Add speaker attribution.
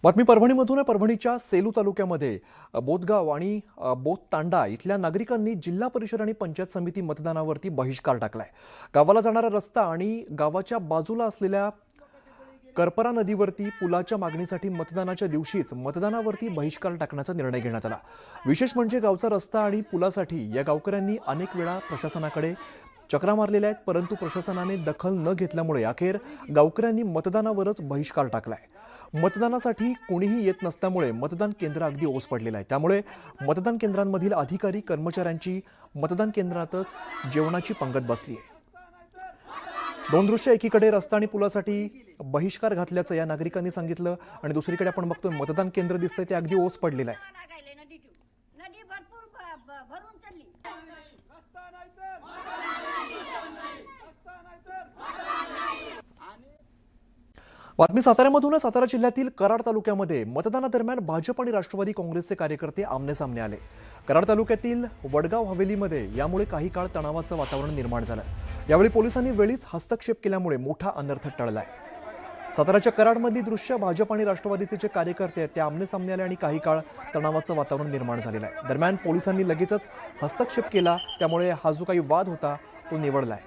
Speaker 1: बातमी परभणीमधून आहे। परभणीच्या सेलू तालुक्यामध्ये बोदगाव आणि बोदतांडा इथल्या नागरिकांनी जिल्हा परिषद आणि पंचायत समिती मतदानावरती बहिष्कार टाकलाय। गावाला जाणारा रस्ता आणि गावाच्या बाजूला असलेल्या करपरा नदीवरती पुलाच्या मागणीसाठी मतदानाच्या दिवशीच मतदानावरती बहिष्कार टाकण्याचा निर्णय घेण्यात आला। विशेष म्हणजे गावचा रस्ता आणि पुलासाठी या गावकऱ्यांनी अनेक वेळा प्रशासनाकडे चक्रा मारलेल्या आहेत, परंतु प्रशासनाने दखल न घेतल्यामुळे अखेर गावकऱ्यांनी मतदानावरच बहिष्कार टाकलाय। मतदानासाठी कोणीही येत नसल्यामुळे मतदान केंद्र अगदी ओस पडलेलं आहे। त्यामुळे मतदान केंद्रांमधील अधिकारी कर्मचाऱ्यांची मतदान केंद्रातच जेवणाची पंगत बसली आहे। दोन दृश्य, एकीकडे रस्ता आणि पुलासाठी बहिष्कार घातल्याचं या नागरिकांनी सांगितलं आणि दुसरीकडे आपण बघतोय मतदान केंद्र दिसतंय ते अगदी ओस पडलेलं आहे। बातमी साताऱ्यामधून। सातारा जिल्ह्यातील कराड तालुक्यामध्ये मतदानादरम्यान भाजप आणि राष्ट्रवादी काँग्रेसचे कार्यकर्ते आमनेसामने आले। कराड तालुक्यातील वडगाव हवेलीमध्ये यामुळे काही काळ तणावाचं वातावरण निर्माण झालं। यावेळी पोलिसांनी वेळीच हस्तक्षेप केल्यामुळे मोठा अनर्थ टळलाय। साताराच्या कराडमधली दृश्य, भाजप आणि राष्ट्रवादीचे जे कार्यकर्ते आहेत ते आमनेसामने आले आणि काही काळ तणावाचं वातावरण निर्माण झालेलं आहे। दरम्यान पोलिसांनी लगेचच हस्तक्षेप केला, त्यामुळे हा जो काही वाद होता तो निवळलाय।